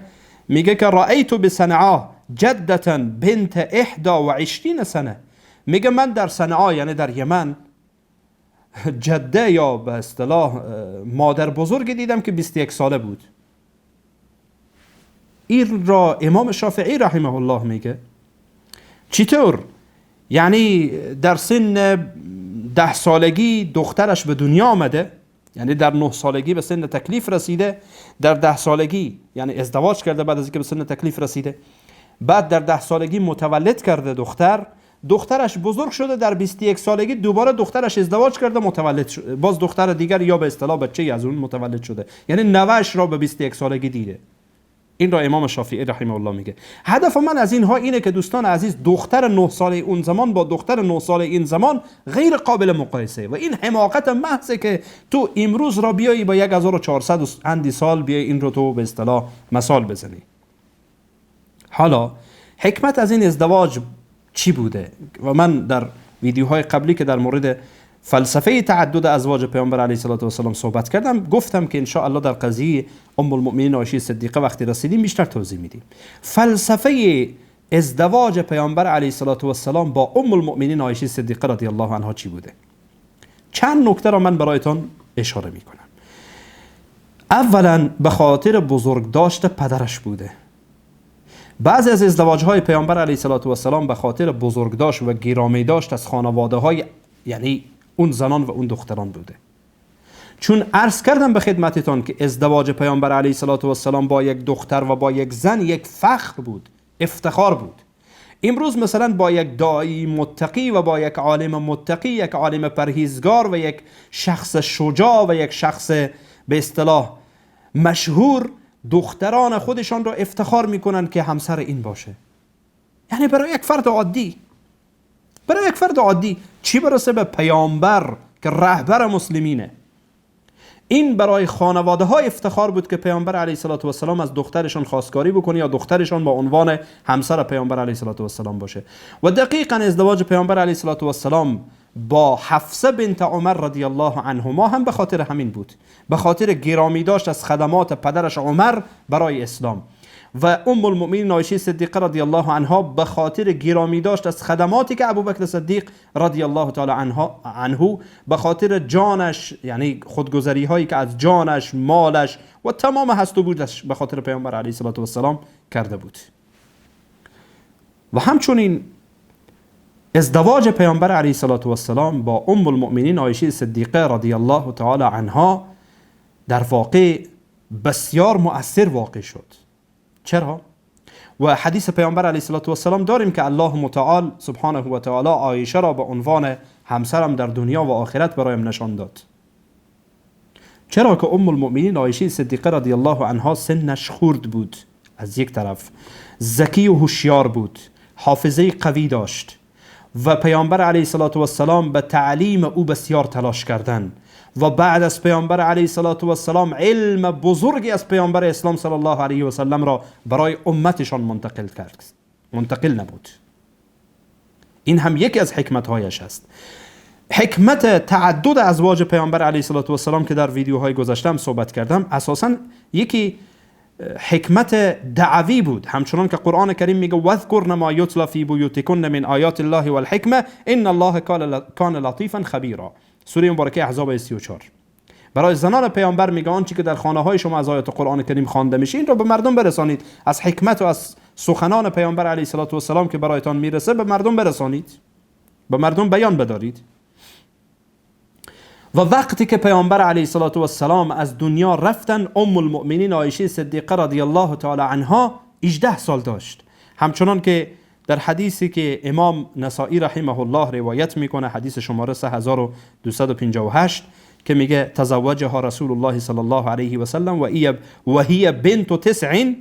میگه که رأیت بصنعاء جدتا بنت 21 سنه، میگه من در صنعا یعنی در یمن جده یا به اصطلاح مادر بزرگی دیدم که 21 ساله بود. این را امام شافعی رحمه الله میگه. چطور؟ یعنی در سن 10 سالگی دخترش به دنیا آمده، یعنی در 9 سالگی به سن تکلیف رسیده، در 10 سالگی یعنی ازدواج کرده بعد از اینکه به سن تکلیف رسیده، بعد در 10 سالگی متولد کرده دخترش بزرگ شده، در 21 سالگی دوباره دخترش ازدواج کرده، متولد شده، باز دختر دیگر یا به اصطلاح بچه‌ای از اون متولد شده، یعنی نوه‌اش را به 21 سالگی دیده. این را امام شافعی رحمه الله میگه. هدف من از اینها اینه که دوستان عزیز، دختر 9 ساله اون زمان با دختر 9 ساله این زمان غیر قابل مقایسه و این حماقت محضه که تو امروز را بیایی با 1400 اندی سال بیای این رو تو به اصطلاح مثال بزنی. حالا حکمت از این ازدواج چی بوده؟ و من در ویدیوهای قبلی که در مورد فلسفه تعدد ازواج پیامبر علیه السلام صحبت کردم، گفتم که ان شاء الله در قضیه ام المؤمنین عایشه صدیقه وقتی رسیدیم بیشتر توضیح میدیم. فلسفه ازدواج پیامبر علیه السلام با ام المؤمنین عایشه صدیقه رضی الله عنها چی بوده؟ چند نکته را من برایتان اشاره میکنم. اولا به خاطر بزرگداشت پدرش بوده. بعضی از ازدواج‌های پیامبر علیه السلام به خاطر بزرگداشت و گرامی داشت از خانواده‌های یعنی اون زنان و اون دختران بوده. چون عرض کردم به خدمتتان که ازدواج پیامبر علیه السلام با یک دختر و با یک زن یک فخر بود، افتخار بود. امروز مثلا با یک داعی متقی و با یک عالم متقی، یک عالم پرهیزگار و یک شخص شجاع و یک شخص به اصطلاح مشهور، دختران خودشان را افتخار میکنن که همسر این باشه. یعنی برای یک فرد عادی، برای یک فرد عادی، چی برسه به پیامبر که رهبر مسلمینه. این برای خانواده ها افتخار بود که پیامبر علیه السلام از دخترشان خواستگاری بکنه یا دخترشان با عنوان همسر پیامبر علیه السلام باشه. و دقیقاً ازدواج پیامبر علیه السلام با حفصه بنت عمر رضی الله عنهما هم به خاطر همین بود، به خاطر گرامی داشت از خدمات پدرش عمر برای اسلام. و ام المؤمنین عایشه صدیقه رضی الله عنها به خاطر گرامی داشت از خدماتی که ابوبکر صدیق رضی الله تعالی عنه به خاطر جانش، یعنی خودگذری هایی که از جانش، مالش و تمام هست و بودش به خاطر پیامبر علیه السلام کرده بود. و همچنین ازدواج پیامبر علیه السلام با ام المؤمنین عایشه صدیقه رضی الله تعالی عنها در واقع بسیار مؤثر واقع شد. چرا؟ و حدیث پیامبر علیه السلام داریم که الله متعال سبحانه و تعالی عایشه را به عنوان همسرم در دنیا و آخرت برایم نشان داد. چرا که ام المؤمنین عایشه صدیقه رضی الله عنها سنش خرد بود، از یک طرف ذکی و هوشیار بود، حافظه قوی داشت و پیامبر علیه السلام به تعلیم او بسیار تلاش کردند و بعد از پیامبر علیه السلام علم بزرگی از پیامبر اسلام صلی الله علیه و سلم را برای امتشان منتقل نبود. این هم یکی از حکمت‌هایش است. حکمت تعدد ازواج پیامبر علیه السلام که در ویدیوهای گذشتم صحبت کردم، اساساً یکی حکمت دعوی بود، همچنان که قرآن کریم میگه واذکرن ما یتلی فی بیوتکن من آیات الله والحکمه ان الله کان لطیفا خبیرا، سوره مبارکه احزاب 34. برای زنان پیامبر میگه آنچه که در خانه های شما از آیات قرآن کریم خوانده میشه این را به مردم برسانید، از حکمت و از سخنان پیامبر علیه السلام که برایتان میرسه به مردم برسانید، به مردم بیان بدارید. و وقتی که پیامبر علیه السلام از دنیا رفتن، ام المؤمنین عایشه صدیقه رضی الله تعالی عنها 18 سال داشت، همچنان که در حدیثی که امام نسائی رحمه الله روایت میکنه، حدیث شماره 3258 که میگه تزوجها رسول الله صلی الله علیه و سلم و هی بنت 9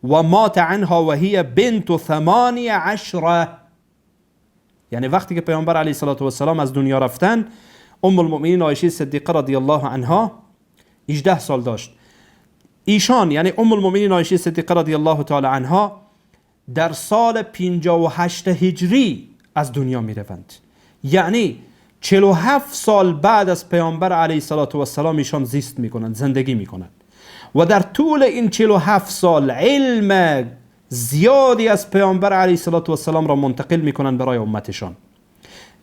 و مات عنها و هی بنت 18. یعنی وقتی که پیامبر علیه السلام از دنیا رفتن، ام المؤمنین عایشه صدیقه رضی الله عنها 18 سال داشت. ایشان یعنی ام المؤمنین عایشه صدیقه رضی الله تعالی عنها در سال 58 هجری از دنیا می روند، یعنی 47 سال بعد از پیامبر علیه السلام ایشان زیست می کنند، زندگی می کنند و در طول این 47 سال علم زیادی از پیامبر علیه السلام را منتقل می کنند برای امتشان.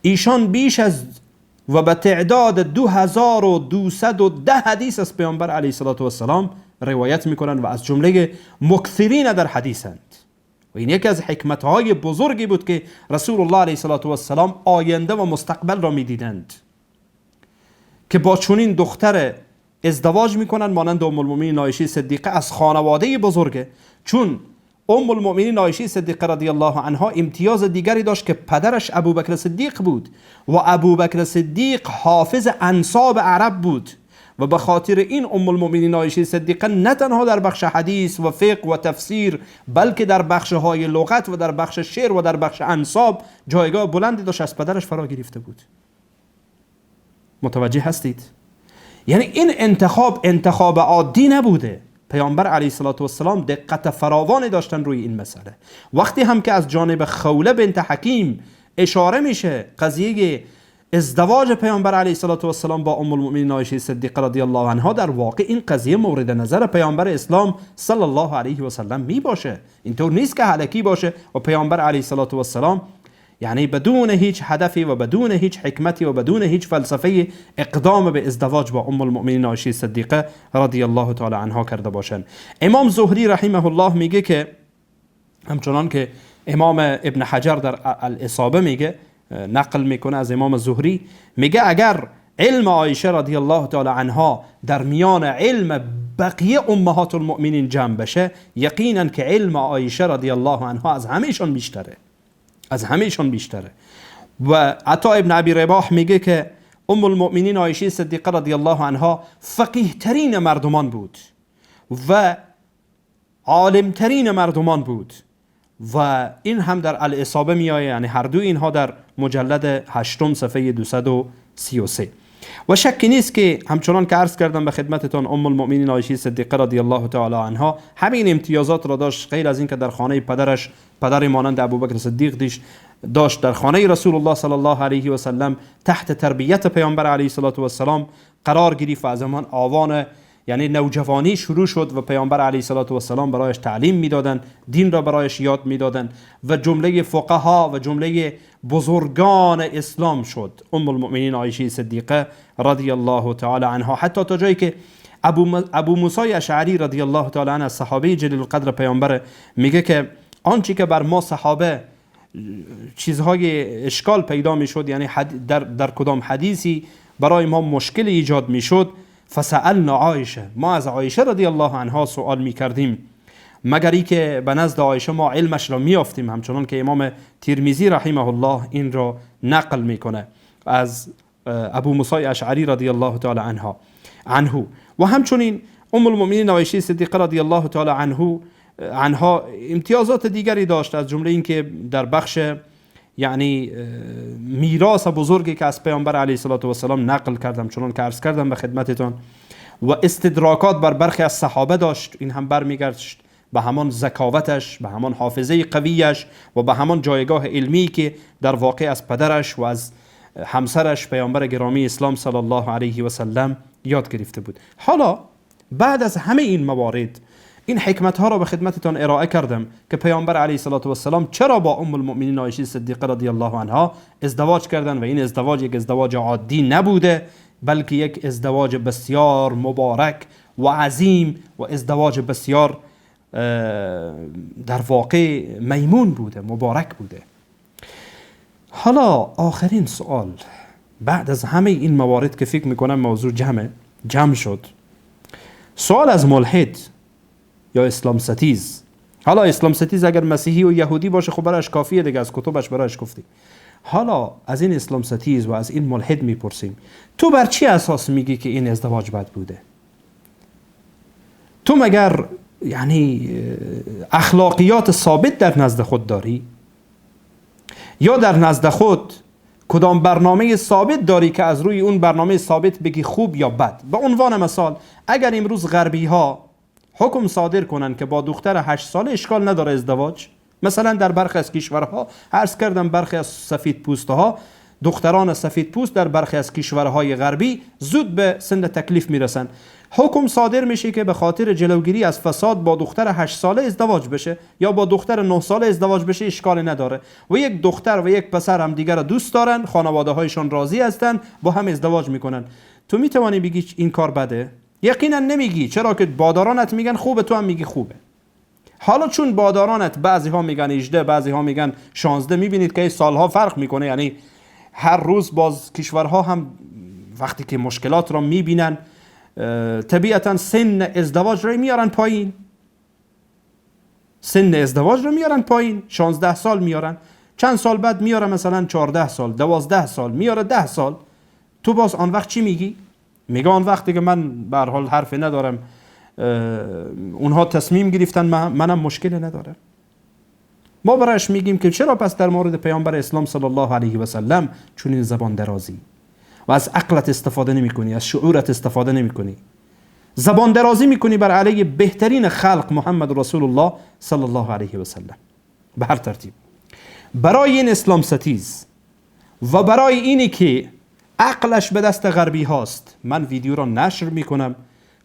ایشان بیش از و به تعداد 2210 حدیث از پیامبر علیه السلام روایت می کنند و از جمله مکثرین در حدیثند. و این یکی از حکمتهای بزرگی بود که رسول الله علیه السلام آینده و مستقبل را می دیدند که با چنین دختر ازدواج می کنند مانند ام المؤمنین عایشه صدیقه از خانواده بزرگه. چون ام المؤمنین عایشه صدیقه رضی الله عنها امتیاز دیگری داشت که پدرش ابوبکر صدیق بود و ابوبکر صدیق حافظ انساب عرب بود و به خاطر این ام المؤمنین عایشه صدیقه نه تنها در بخش حدیث و فقه و تفسیر بلکه در بخش های لغت و در بخش شعر و در بخش انساب جایگاه بلندی داشت، از پدرش فرا گرفته بود. متوجه هستید؟ یعنی این انتخاب عادی نبوده. پیامبر علیه السلام دقت فراوانی داشتن روی این مسئله. وقتی هم که از جانب خوله بنت حکیم اشاره میشه قضیه ازدواج پیامبر علیه السلام با ام المؤمنین عایشه صدیقه رضی الله عنها، در واقع این قضیه مورد نظر پیامبر اسلام صلی الله علیه و سلم می باشه. اینطور نیست که هلکی باشه و پیامبر علیه السلام یعنی بدون هیچ هدفی و بدون هیچ حکمتی و بدون هیچ فلسفه اقدام به ازدواج با ام المؤمنین عایشه صدیقه رضی الله تعالی عنها کرده باشند. امام زهری رحمه الله میگه که همچنان که امام ابن حجر در الاصابه میگه، نقل میکنه از امام زهری، میگه اگر علم عایشه رضی الله تعالی عنها در میان علم بقیه امهات المؤمنین جمع بشه، یقینا که علم عایشه رضی الله عنها از همهشون بیشتره. و عطا ابن ابی رباح میگه که ام المؤمنین عایشه صدیقه رضی الله عنها فقیه ترین مردمان بود و عالم ترین مردمان بود و این هم در الاصابه میآیه، یعنی هر دو اینها در مجلد 8 صفحه 233. و شکی نیست که همچنان که عرض کردم به خدمتتان ام المؤمنین عایشه صدیقه رضی الله تعالی عنها همین امتیازات را داشت، غیر از این که در خانه پدر مانند ابوبکر صدیق داشت، در خانه رسول الله صلی الله علیه و سلم تحت تربیت پیامبر علیه السلام قرار گرفت و از آن آوان یعنی نوجوانی شروع شد و پیامبر علیه السلام برایش تعلیم میدادن، دین را برایش یاد میدادن و جمله فقها و جمله بزرگان اسلام شد. ام المؤمنین عایشه صدیقه رضی الله تعالی عنها، حتی تا جایی که ابو موسی اشعری رضی الله تعالی عنه، صحابه جلیل القدر پیامبر، میگه که آنچه که بر ما صحابه چیزهای اشکال پیدا میشد، یعنی در کدام حدیثی برای ما مشکل ایجاد میشد، فسألنا عایشه، ما از عایشه رضی الله عنها سوال میکردیم، مگر ای که به نزد عایشه ما علمش را میافتیم، همچنان که امام ترمذی رحمه الله این را نقل میکنه از ابو موسی اشعری رضی الله تعالی عنه. و همچنین ام المؤمنین عایشه صدیقه رضی الله تعالی عنها امتیازات دیگری داشت، از جمله این که در بخش یعنی میراث بزرگی که از پیامبر علیه السلام نقل کردم، چنان که عرض کردم به خدمتتان، و استدراکات بر برخی از صحابه داشت. این هم برمیگشت به همان ذکاوتش، به همان حافظه قویش و به همان جایگاه علمی که در واقع از پدرش و از همسرش پیامبر گرامی اسلام صلی الله علیه و سلم یاد گرفته بود. حالا بعد از همه این موارد، این حکمت ها را به خدمتتان ارائه کردم که پیامبر علیه السلام چرا با ام المؤمنین عایشه صدیقه رضی الله عنها ازدواج کردن و این ازدواج یک ازدواج عادی نبوده، بلکه یک ازدواج بسیار مبارک و عظیم و ازدواج بسیار در واقع میمون بوده، مبارک بوده. حالا آخرین سوال بعد از همه این موارد که فکر میکنم موضوع جمع شد، سوال از ملحد یا اسلام ستیز. حالا اسلام ستیز اگر مسیحی و یهودی باشه خب برایش کافیه دیگه، از کتبش برایش گفتیم. حالا از این اسلام ستیز و از این ملحد میپرسیم، تو بر چی اساس میگی که این ازدواج بد بوده؟ تو مگر یعنی اخلاقیات ثابت در نزد خود داری؟ یا در نزد خود کدام برنامه ثابت داری که از روی اون برنامه ثابت بگی خوب یا بد؟ به عنوان مثال، اگر امروز غربی ها حکم صادر کنن که با دختر 8 ساله اشکال نداره ازدواج، مثلا در برخی از کشورها، عرض کردم برخی از سفید پوستها، دختران سفید پوست در برخی از کشورهای غربی زود به سن تکلیف میرسن، حکم صادر میشه که به خاطر جلوگیری از فساد با دختر 8 ساله ازدواج بشه یا با دختر 9 ساله ازدواج بشه، اشکال نداره. و یک دختر و یک پسر هم دیگر دوست دارن، خانواده هایشان راضی هستن، با هم ازدواج میکنن. تو میتوانی بگی این کار بده؟ یقینا نمیگی، چرا که بادارانت میگن خوبه، تو هم میگی خوبه. حالا چون بادارانت بعضی ها میگن 18، بعضی ها میگن 16، میبینید که سالها فرق میکنه. یعنی هر روز باز کشورها هم وقتی که مشکلات را میبینن طبیعتا سن ازدواج را میارن پایین، سن ازدواج را میارن پایین، 16 سال میارن، چند سال بعد میاره مثلا 14 سال، 12 سال، میاره 10 سال. تو باز آن وقت چی میگی؟ میگه آن وقت دیگه من به هر حال حرفی ندارم، اونها تصمیم گرفتن، منم مشکل نداره. ما برایش میگیم که چرا پس در مورد پیامبر اسلام صلی الله علیه و سلم چون این زبان درازی و از عقلت استفاده نمی کنی، از شعورت استفاده نمی کنی، زبان درازی میکنی بر علیه بهترین خلق محمد رسول الله صلی الله علیه و سلم. به هر ترتیب برای این اسلام ستیز و برای اینی که عقلش به دست غربی هاست، من ویدیو را نشر میکنم،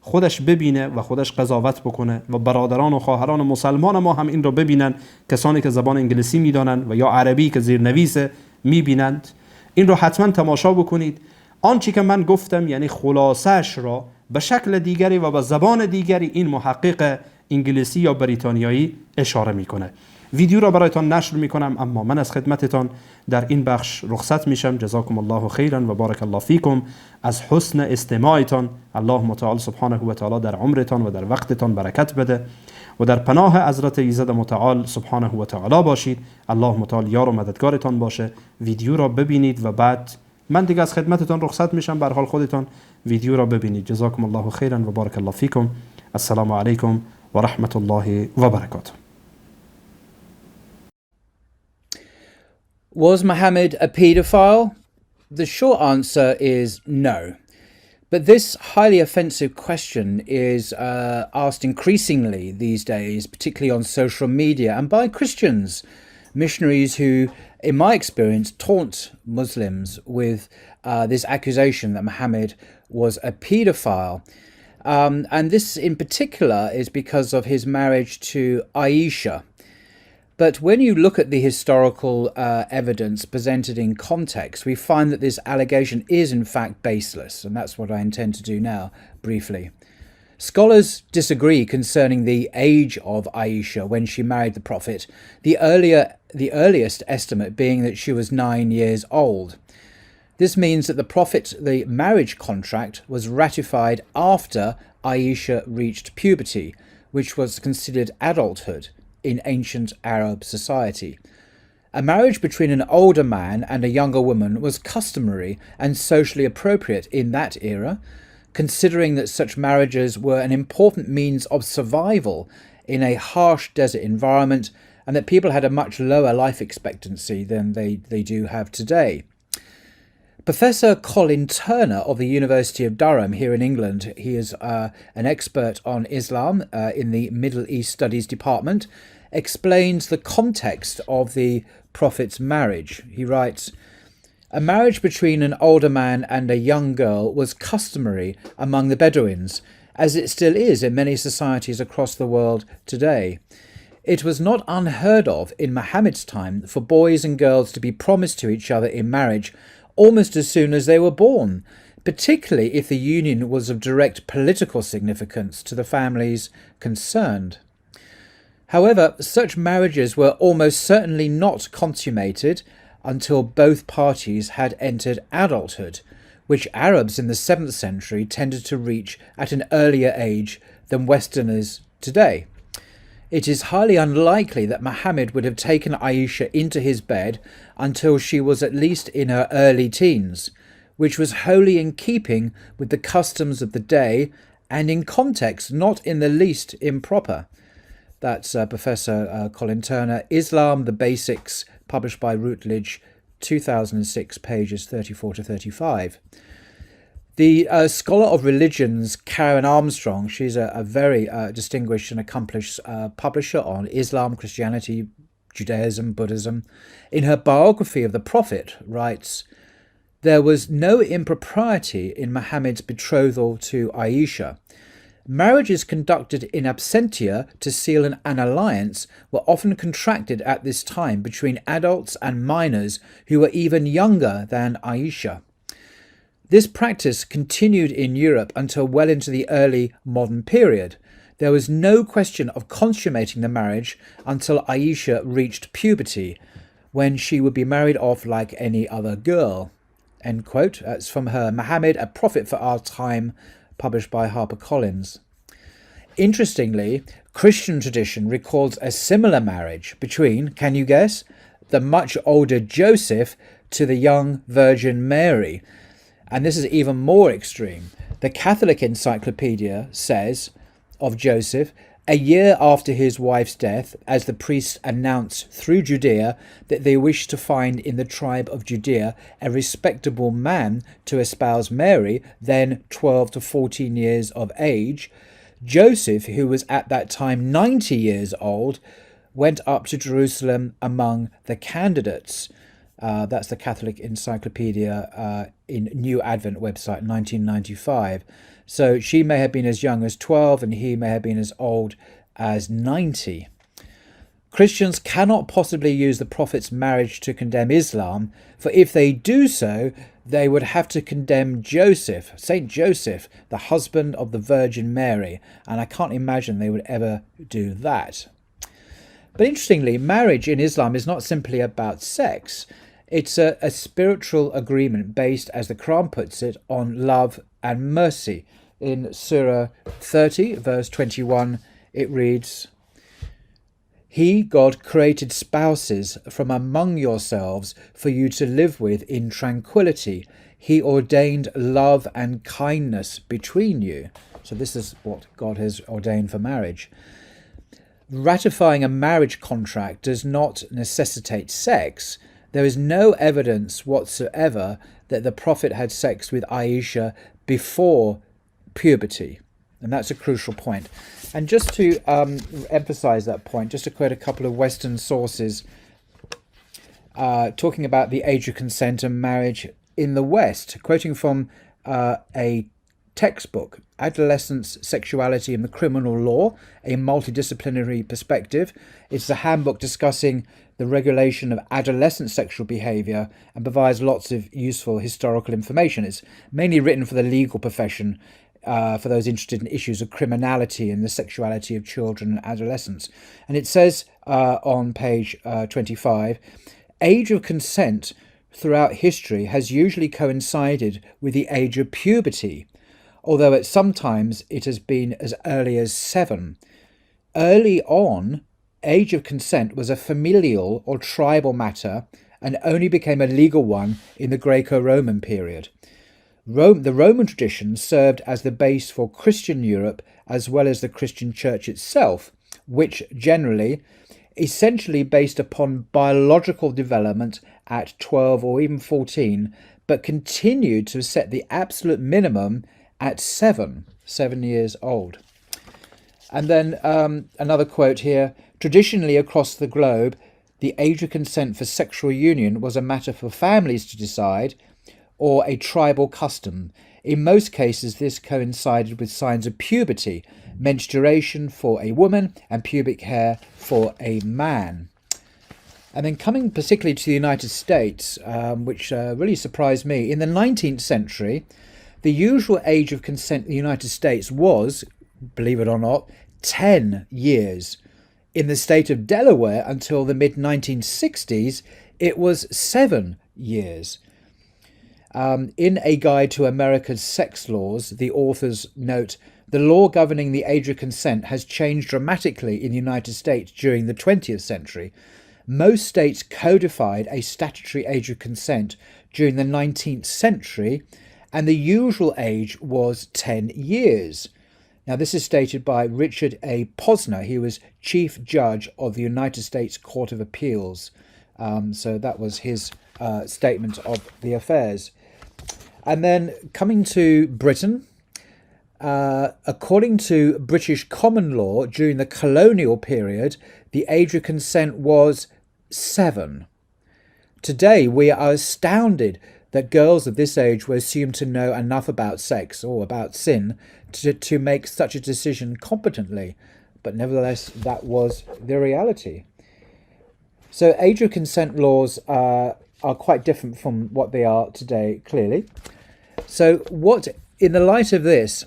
خودش ببینه و خودش قضاوت بکنه و برادران و خواهران مسلمان ما هم این را ببینن، کسانی که زبان انگلیسی میدانند و یا عربی که زیرنویس میبینند، این را حتما تماشا بکنید. آنچه که من گفتم یعنی خلاصش را به شکل دیگری و به زبان دیگری این محقق انگلیسی یا بریتانیایی اشاره میکنه. ویدیو را برایتان نشر میکنم، اما من از خدمتتان در این بخش رخصت میشم. جزاکم الله خیرا و بارک الله فیکم از حسن استماعتان. الله متعال سبحانه و تعالی در عمرتان و در وقتتان برکت بده و در پناه حضرت ایزد متعال سبحانه و تعالی باشید. الله متعال یار و مددگارتان باشه. ویدیو را ببینید و بعد من دیگه از خدمتتان رخصت میشم. به هر حال خودتان ویدیو را ببینید. جزاکم الله خیرا و بارک الله فیکم. السلام علیکم و رحمت الله و برکاته. Was Muhammad a paedophile? The short answer is no. But this highly offensive question is asked increasingly these days, particularly on social media and by Christians, missionaries who, in my experience, taunt Muslims with this accusation that Muhammad was a paedophile. And this in particular is because of his marriage to Aisha. But when you look at the historical evidence presented in context, we find that this allegation is in fact baseless, and that's what I intend to do now, briefly. Scholars disagree concerning the age of Aisha when she married the Prophet, the earliest estimate being that she was 9 years old. This means that the marriage contract was ratified after Aisha reached puberty, which was considered adulthood in ancient Arab society. A marriage between an older man and a younger woman was customary and socially appropriate in that era, considering that such marriages were an important means of survival in a harsh desert environment and that people had a much lower life expectancy than they do have today. Professor Colin Turner of the University of Durham here in England, he is an expert on Islam in the Middle East Studies Department, explains the context of the Prophet's marriage. He writes, "A marriage between an older man and a young girl was customary among the Bedouins, as it still is in many societies across the world today. It was not unheard of in Muhammad's time for boys and girls to be promised to each other in marriage almost as soon as they were born, particularly if the union was of direct political significance to the families concerned. However, such marriages were almost certainly not consummated until both parties had entered adulthood, which Arabs in the 7th century tended to reach at an earlier age than Westerners today. It is highly unlikely that Muhammad would have taken Aisha into his bed until she was at least in her early teens, which was wholly in keeping with the customs of the day and in context not in the least improper." That's Professor Colin Turner, Islam, the Basics, published by Routledge, 2006, pages 34 to 35. The scholar of religions, Karen Armstrong, she's a very distinguished and accomplished publisher on Islam, Christianity, Judaism, Buddhism. In her biography of the Prophet, writes, "There was no impropriety in Muhammad's betrothal to Aisha. Marriages conducted in absentia to seal an alliance were often contracted at this time between adults and minors who were even younger than Aisha. This practice continued in Europe until well into the early modern period. There was no question of consummating the marriage until Aisha reached puberty, when she would be married off like any other girl." End quote. That's from her Muhammad, A Prophet for Our Time, published by HarperCollins. Interestingly, Christian tradition records a similar marriage between, can you guess, the much older Joseph to the young Virgin Mary. And this is even more extreme. The Catholic Encyclopedia says of Joseph, "A year after his wife's death, as the priests announced through Judea that they wished to find in the tribe of Judea a respectable man to espouse Mary, then 12 to 14 years of age, Joseph, who was at that time 90 years old, went up to Jerusalem among the candidates." That's the Catholic Encyclopedia in New Advent website, 1995. So she may have been as young as 12 and he may have been as old as 90. Christians cannot possibly use the Prophet's marriage to condemn Islam, for if they do so, they would have to condemn Joseph, Saint Joseph, the husband of the Virgin Mary, and I can't imagine they would ever do that. But interestingly, marriage in Islam is not simply about sex. It's a spiritual agreement based, as the Quran puts it, on love and mercy. In Surah 30, verse 21, it reads, "He, God, created spouses from among yourselves for you to live with in tranquility. He ordained love and kindness between you." So this is what God has ordained for marriage. Ratifying a marriage contract does not necessitate sex. There is no evidence whatsoever that the Prophet had sex with Aisha before puberty. And that's a crucial point. And just to emphasize that point, just to quote a couple of Western sources talking about the age of consent and marriage in the West, quoting from a textbook, Adolescence, Sexuality and the Criminal Law, a Multidisciplinary Perspective. It's a handbook discussing the regulation of adolescent sexual behaviour and provides lots of useful historical information. It's mainly written for the legal profession, for those interested in issues of criminality and the sexuality of children and adolescents. And it says on page 25, age of consent throughout history has usually coincided with the age of puberty, although at sometimes it has been as early as 7. Early on, age of consent was a familial or tribal matter and only became a legal one in the Greco-Roman period. The Roman tradition served as the base for Christian Europe as well as the Christian Church itself, which generally, essentially based upon biological development at 12 or even 14, but continued to set the absolute minimum at 7 years old. And then another quote here, traditionally across the globe, the age of consent for sexual union was a matter for families to decide, or a tribal custom. In most cases, this coincided with signs of puberty, menstruation for a woman and pubic hair for a man. And then coming particularly to the United States, which really surprised me, in the 19th century, the usual age of consent in the United States was, believe it or not, 10 years. In the state of Delaware, until the mid-1960s, it was 7 years. In A Guide to America's Sex Laws, the authors note, the law governing the age of consent has changed dramatically in the United States during the 20th century. Most states codified a statutory age of consent during the 19th century, and the usual age was 10 years. Now, this is stated by Richard A. Posner. He was Chief Judge of the United States Court of Appeals. So that was his statement of the affairs. And then coming to Britain, according to British common law, during the colonial period, the age of consent was 7. Today, we are astounded that girls of this age were assumed to know enough about sex or about sin to make such a decision competently. But nevertheless, that was the reality. So age of consent laws are quite different from what they are today, clearly. So what, in the light of this,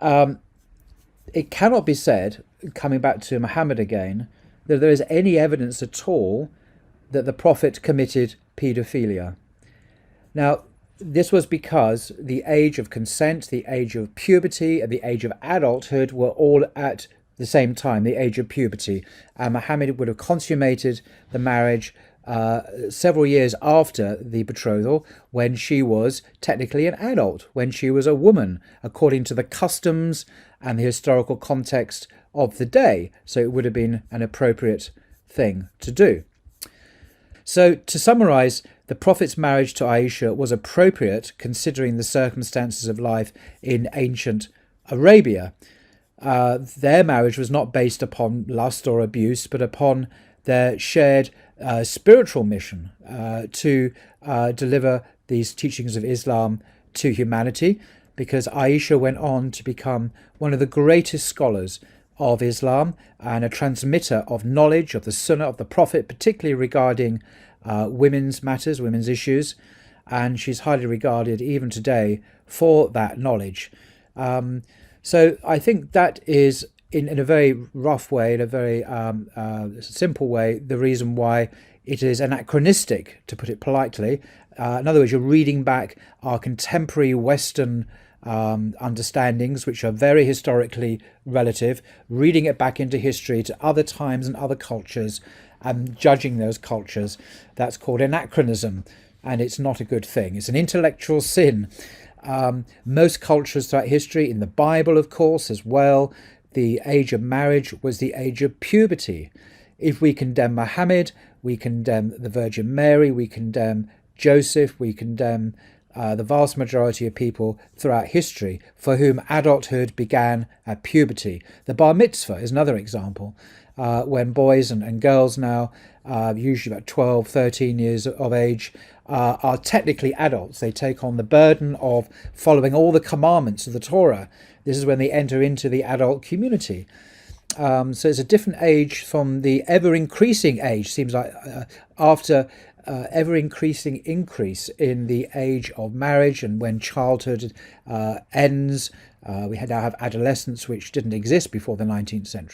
it cannot be said, coming back to Muhammad again, that there is any evidence at all that the Prophet committed paedophilia. Now, this was because the age of consent, the age of puberty, and the age of adulthood were all at the same time, the age of puberty. And Muhammad would have consummated the marriage several years after the betrothal, when she was technically an adult, when she was a woman, according to the customs and the historical context of the day. So it would have been an appropriate thing to do. So to summarize, the Prophet's marriage to Aisha was appropriate considering the circumstances of life in ancient Arabia. Their marriage was not based upon lust or abuse, but upon their shared spiritual mission to deliver these teachings of Islam to humanity, because Aisha went on to become one of the greatest scholars of Islam and a transmitter of knowledge of the Sunnah of the Prophet, particularly regarding women's matters, women's issues, and she's highly regarded even today for that knowledge. So I think that is, in a very rough way, in a very simple way, the reason why it is anachronistic, to put it politely. In other words, you're reading back our contemporary Western understandings, which are very historically relative, reading it back into history to other times and other cultures and judging those cultures. That's called anachronism, and it's not a good thing. It's an intellectual sin. Most cultures throughout history, in the Bible of course as well, the age of marriage was the age of puberty. If we condemn Muhammad, we condemn the Virgin Mary, we condemn Joseph, we condemn the vast majority of people throughout history for whom adulthood began at puberty. The bar mitzvah is another example, when boys and girls now, usually about 12, 13 years of age, are technically adults. They take on the burden of following all the commandments of the Torah. This is when they enter into the adult community. So it's a different age from the ever-increasing age, seems like, after ever-increasing increase in the age of marriage, and when childhood ends, we now have adolescence, which didn't exist before the 19th century.